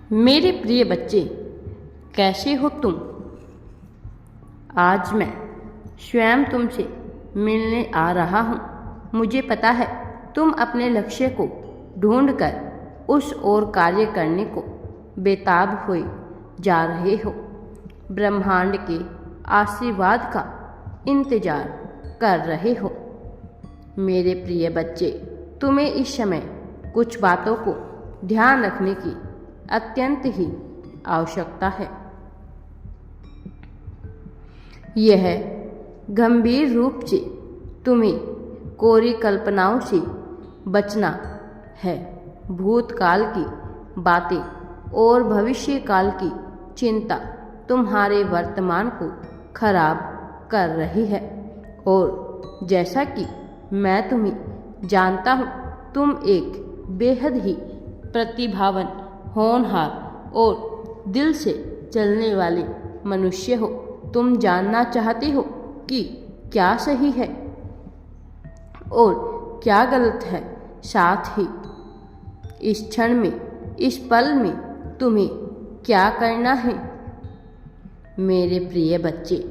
मेरे प्रिय बच्चे, कैसे हो तुम? आज मैं स्वयं तुमसे मिलने आ रहा हूँ। मुझे पता है तुम अपने लक्ष्य को ढूंढकर उस ओर कार्य करने को बेताब हुए जा रहे हो। ब्रह्मांड के आशीर्वाद का इंतजार कर रहे हो। मेरे प्रिय बच्चे, तुम्हें इस समय कुछ बातों को ध्यान रखने की अत्यंत ही आवश्यकता है। यह गंभीर रूप से तुम्हें कोरी कल्पनाओं से बचना है। भूतकाल की बातें और भविष्य काल की चिंता तुम्हारे वर्तमान को खराब कर रही है। और जैसा कि मैं तुम्हें जानता हूँ, तुम एक बेहद ही प्रतिभावान, होनहार और दिल से चलने वाले मनुष्य हो। तुम जानना चाहते हो कि क्या सही है और क्या गलत है। साथ ही इस क्षण में, इस पल में तुम्हें क्या करना है। मेरे प्रिय बच्चे,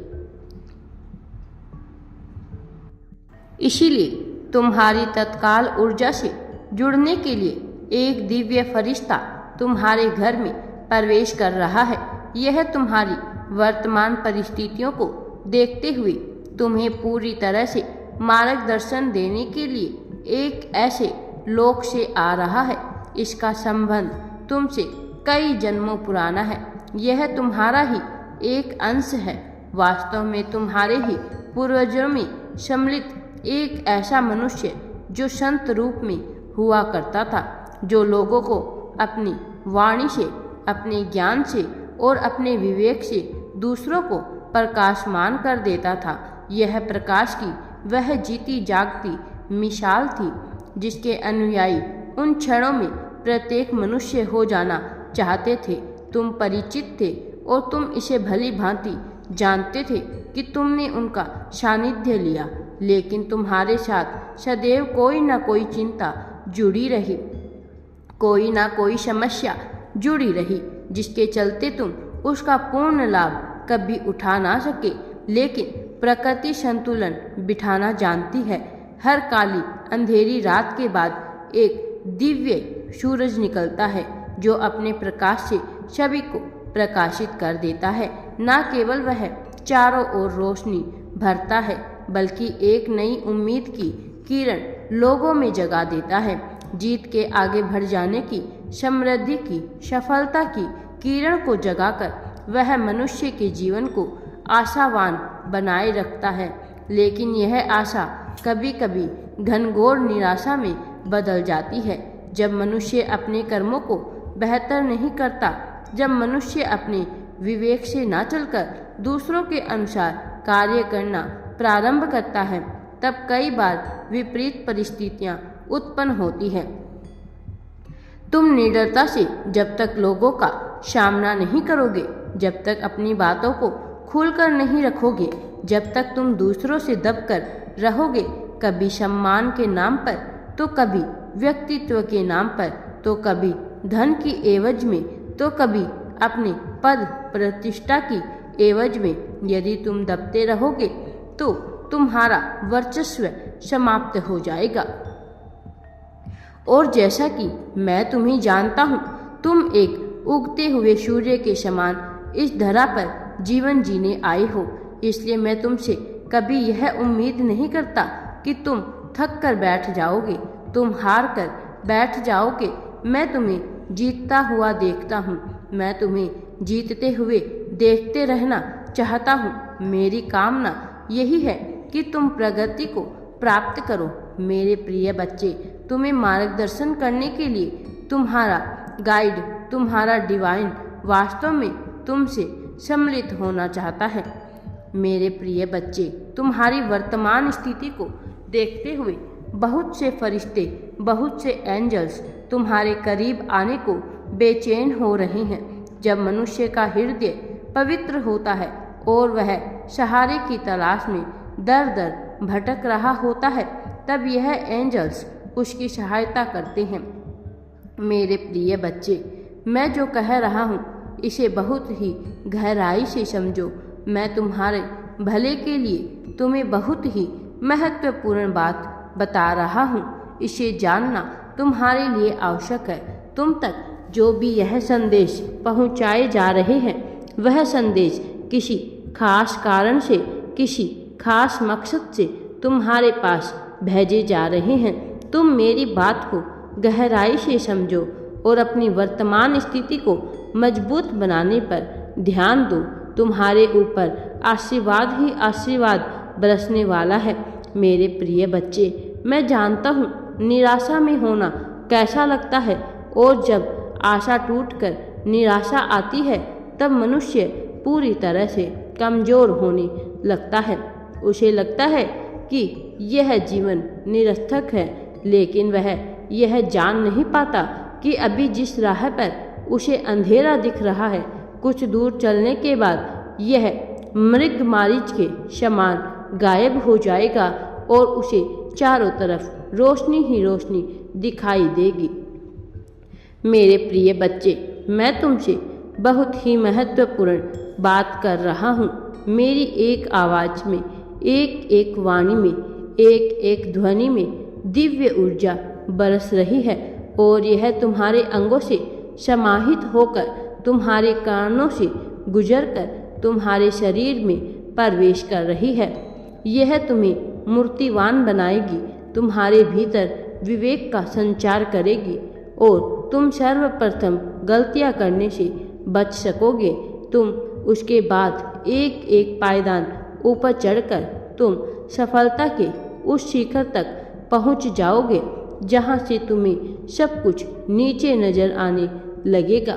इसीलिए तुम्हारी तत्काल ऊर्जा से जुड़ने के लिए एक दिव्य फरिश्ता तुम्हारे घर में प्रवेश कर रहा है। यह तुम्हारी वर्तमान परिस्थितियों को देखते हुए तुम्हें पूरी तरह से मार्गदर्शन देने के लिए एक ऐसे लोक से आ रहा है। इसका संबंध तुमसे कई जन्मों पुराना है। यह तुम्हारा ही एक अंश है। वास्तव में तुम्हारे ही पूर्वजों में सम्मिलित एक ऐसा मनुष्य जो संत रूप में हुआ करता था, जो लोगों को अपनी वाणी से, अपने ज्ञान से और अपने विवेक से दूसरों को प्रकाशमान कर देता था। यह प्रकाश की वह जीती जागती मिसाल थी जिसके अनुयायी उन क्षणों में प्रत्येक मनुष्य हो जाना चाहते थे। तुम परिचित थे और तुम इसे भली भांति जानते थे कि तुमने उनका सानिध्य लिया, लेकिन तुम्हारे साथ सदैव कोई न कोई चिंता जुड़ी रही, कोई ना कोई समस्या जुड़ी रही, जिसके चलते तुम उसका पूर्ण लाभ कभी उठा ना सके। लेकिन प्रकृति संतुलन बिठाना जानती है। हर काली अंधेरी रात के बाद एक दिव्य सूरज निकलता है जो अपने प्रकाश से सभी को प्रकाशित कर देता है। न केवल वह चारों ओर रोशनी भरता है, बल्कि एक नई उम्मीद की किरण लोगों में जगा देता है। जीत के आगे बढ़ जाने की, समृद्धि की, सफलता की किरण को जगाकर वह मनुष्य के जीवन को आशावान बनाए रखता है। लेकिन यह आशा कभी कभी घनघोर निराशा में बदल जाती है। जब मनुष्य अपने कर्मों को बेहतर नहीं करता, जब मनुष्य अपने विवेक से न चलकर दूसरों के अनुसार कार्य करना प्रारंभ करता है, तब कई बार विपरीत परिस्थितियां उत्पन्न होती है। तुम निडरता से जब तक लोगों का सामना नहीं करोगे, जब तक अपनी बातों को खुलकर नहीं रखोगे, जब तक तुम दूसरों से दबकर रहोगे, कभी सम्मान के नाम पर, तो कभी व्यक्तित्व के नाम पर, तो कभी धन की एवज में, तो कभी अपने पद प्रतिष्ठा की एवज में, यदि तुम दबते रहोगे तो तुम्हारा वर्चस्व समाप्त हो जाएगा। और जैसा कि मैं तुम्हें जानता हूँ, तुम एक उगते हुए सूर्य के समान इस धरा पर जीवन जीने आए हो। इसलिए मैं तुमसे कभी यह उम्मीद नहीं करता कि तुम थक कर बैठ जाओगे, तुम हार कर बैठ जाओगे। मैं तुम्हें जीतता हुआ देखता हूँ। मैं तुम्हें जीतते हुए देखते रहना चाहता हूँ। मेरी कामना यही है कि तुम प्रगति को प्राप्त करो। मेरे प्रिय बच्चे, तुम्हें मार्गदर्शन करने के लिए तुम्हारा गाइड, तुम्हारा डिवाइन वास्तव में तुमसे सम्मिलित होना चाहता है। मेरे प्रिय बच्चे, तुम्हारी वर्तमान स्थिति को देखते हुए बहुत से फरिश्ते, बहुत से एंजल्स तुम्हारे करीब आने को बेचैन हो रहे हैं। जब मनुष्य का हृदय पवित्र होता है और वह सहारे की तलाश में दर दर भटक रहा होता है, तब यह एंजल्स उसकी सहायता करते हैं। मेरे प्रिय बच्चे, मैं जो कह रहा हूँ इसे बहुत ही गहराई से समझो। मैं तुम्हारे भले के लिए तुम्हें बहुत ही महत्वपूर्ण बात बता रहा हूँ। इसे जानना तुम्हारे लिए आवश्यक है। तुम तक जो भी यह संदेश पहुँचाए जा रहे हैं वह संदेश किसी खास कारण से, किसी खास मकसद से तुम्हारे पास भेजे जा रहे हैं। तुम मेरी बात को गहराई से समझो और अपनी वर्तमान स्थिति को मजबूत बनाने पर ध्यान दो। तुम्हारे ऊपर आशीर्वाद ही आशीर्वाद बरसने वाला है। मेरे प्रिय बच्चे, मैं जानता हूँ निराशा में होना कैसा लगता है, और जब आशा टूटकर निराशा आती है तब मनुष्य पूरी तरह से कमज़ोर होने लगता है। उसे लगता है कि यह जीवन निरर्थक है, लेकिन वह यह जान नहीं पाता कि अभी जिस राह पर उसे अंधेरा दिख रहा है, कुछ दूर चलने के बाद यह मृगमारीच के समान गायब हो जाएगा और उसे चारों तरफ रोशनी ही रोशनी दिखाई देगी। मेरे प्रिय बच्चे, मैं तुमसे बहुत ही महत्वपूर्ण बात कर रहा हूँ। मेरी एक आवाज़ में, एक एक वाणी में, एक एक ध्वनि में दिव्य ऊर्जा बरस रही है और यह तुम्हारे अंगों से समाहित होकर, तुम्हारे कानों से गुजरकर तुम्हारे शरीर में प्रवेश कर रही है। यह तुम्हें मूर्तिवान बनाएगी, तुम्हारे भीतर विवेक का संचार करेगी और तुम सर्वप्रथम गलतियां करने से बच सकोगे। तुम उसके बाद एक एक पायदान ऊपर चढ़कर तुम सफलता के उस शिखर तक पहुंच जाओगे जहां से तुम्हें सब कुछ नीचे नजर आने लगेगा।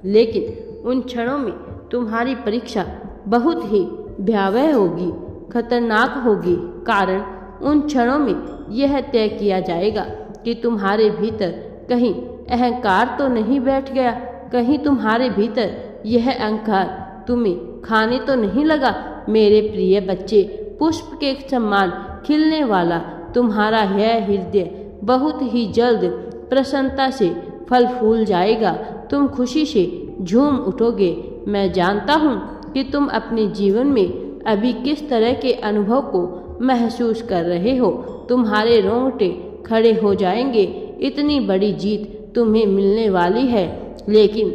लेकिन उन क्षणों में तुम्हारी परीक्षा बहुत ही भयावह होगी, खतरनाक होगी, कारण उन क्षणों में यह तय किया जाएगा कि तुम्हारे भीतर कहीं अहंकार तो नहीं बैठ गया, कहीं तुम्हारे भीतर यह अहंकार तुम्हें खाने तो नहीं लगा। मेरे प्रिय बच्चे, पुष्प के समान खिलने वाला तुम्हारा यह हृदय बहुत ही जल्द प्रसन्नता से फल फूल जाएगा। तुम खुशी से झूम उठोगे। मैं जानता हूँ कि तुम अपने जीवन में अभी किस तरह के अनुभव को महसूस कर रहे हो। तुम्हारे रोंगटे खड़े हो जाएंगे। इतनी बड़ी जीत तुम्हें मिलने वाली है, लेकिन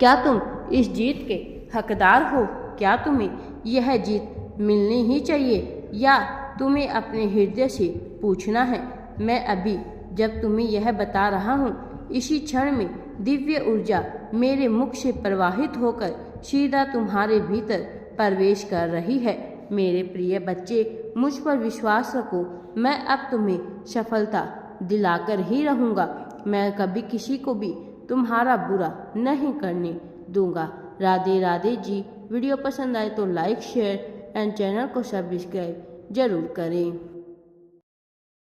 क्या तुम इस जीत के हकदार हो? क्या तुम्हें यह जीत मिलनी ही चाहिए या तुम्हें अपने हृदय से पूछना है? मैं अभी जब तुम्हें यह बता रहा हूँ, इसी क्षण में दिव्य ऊर्जा मेरे मुख से प्रवाहित होकर सीधा तुम्हारे भीतर प्रवेश कर रही है। मेरे प्रिय बच्चे, मुझ पर विश्वास रखो। मैं अब तुम्हें सफलता दिलाकर ही रहूँगा। मैं कभी किसी को भी तुम्हारा बुरा नहीं करने दूंगा। राधे राधे जी। वीडियो पसंद आए तो लाइक, शेयर एंड चैनल को सब्सक्राइब जरूर करें।